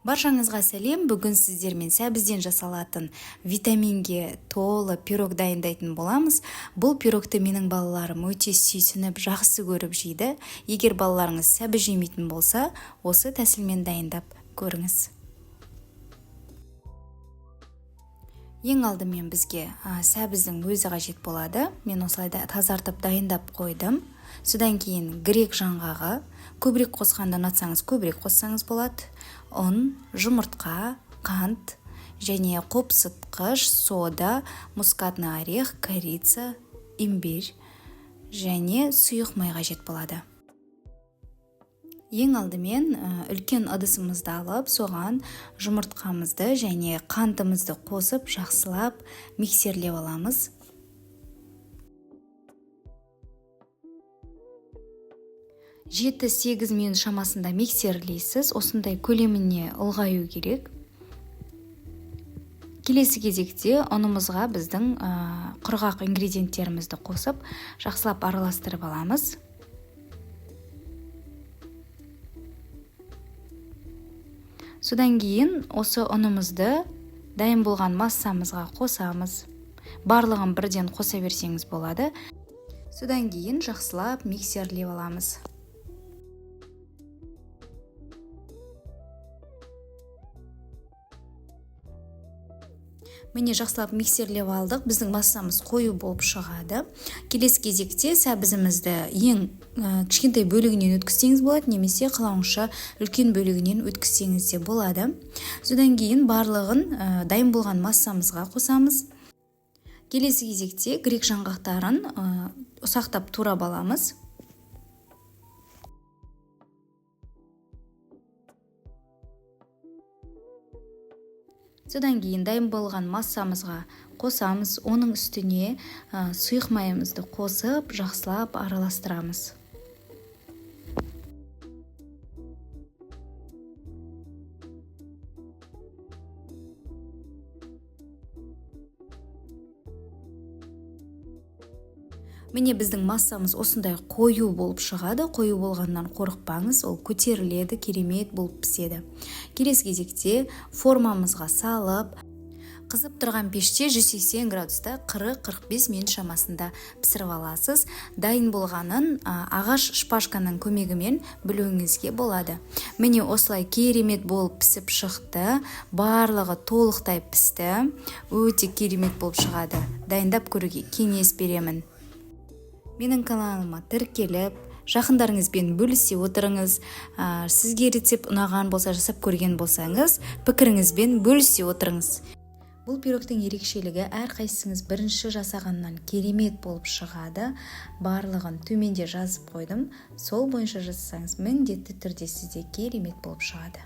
Баршаңызға сәлем. Бүгін сіздермен сәбізден жасалатын витаминге толы пирог дайындайтын боламыз. Бұл пирогты менің балаларым өте сүйсініп, жақсы көріп жейді. Егер балаларыңыз сәбіз жемейтін болса, осы тәсілмен дайындап көріңіз. Ең алдымен бізге сәбіздің өзі қажет болады. Мен осылайда тазартып дайындап қойдым. Содан кейін грек жаңғағы, көбірек қосқанды ұнатсаңыз көбірек қоссаңыз болады. ұн, жұмыртқа, қант және қопсытқыш, сода, мускатный орех, корица, имбирь және сұйық май қажет болады. Ең алдымен үлкен ыдысымызды алып, соған жұмыртқамызды және қантымызды қосып, жақсылап миксерлеп аламыз. Жеті-сегіз минут шамасында миксерлейсіз. Осындай көлеміне ұлғаю керек. Келесі кезекте ұнымызға біздің құрғақ ингредиенттерімізді қосып, жақсылап араластырып аламыз. Содан кейін осы ұнымызды дайын болған массамызға қосамыз. Барлығын бірден қоса берсеңіз болады. Содан кейін жақсылап миксерлеп аламыз. Міне жақсылап миксерлеп алдық. Біздің массамыз қою болып шығады. Келесі кезекте сәбізімізді ең кішкентай бөлігінен өткізсеңіз болады, немесе қалауыңызша үлкен бөлігінен өткізсеңіз де болады. Содан кейін барлығын дайын болған массамызға қосамыз. Келесі кезекте грек жаңғақтарын ұсақтап турап аламыз. Содан кейін дайын болған массамызға қосамыз, оның үстіне сұйық майымызды қосып, жақсылап араластырамыз. Міне біздің массамыз осындай қою болып шығады. Қою болғаннан қорықпаңыз, ол көтеріледі, керемет болып піседі. Келесі кезекте формамызға салып, қызып тұрған пеште 180 градуста 40-45 минут шамасында пісіріп аласыз. Дайын болғанын ағаш шпажканың көмегімен білуіңізге болады. Міне осылай керемет болып пісіп шықты. Барлығы толықтай пісті. Өте керемет болып шығады. Дайындап көруге кеңес беремін. Менің каналыма тіркеліп, жақындарыңызбен бөлісе отырыңыз. Сізге рецепт ұнаған болса, жасап көрген болсаңыз, пікіріңізбен бөлісе отырыңыз. Бұл пирогтың ерекшелігі әрқайсыңыз бірінші жасағаннан керемет болып шығады. Барлығын төменде жазып қойдым. Сол бойынша жасасаңыз, міндетті түрде сізде керемет болып шығады.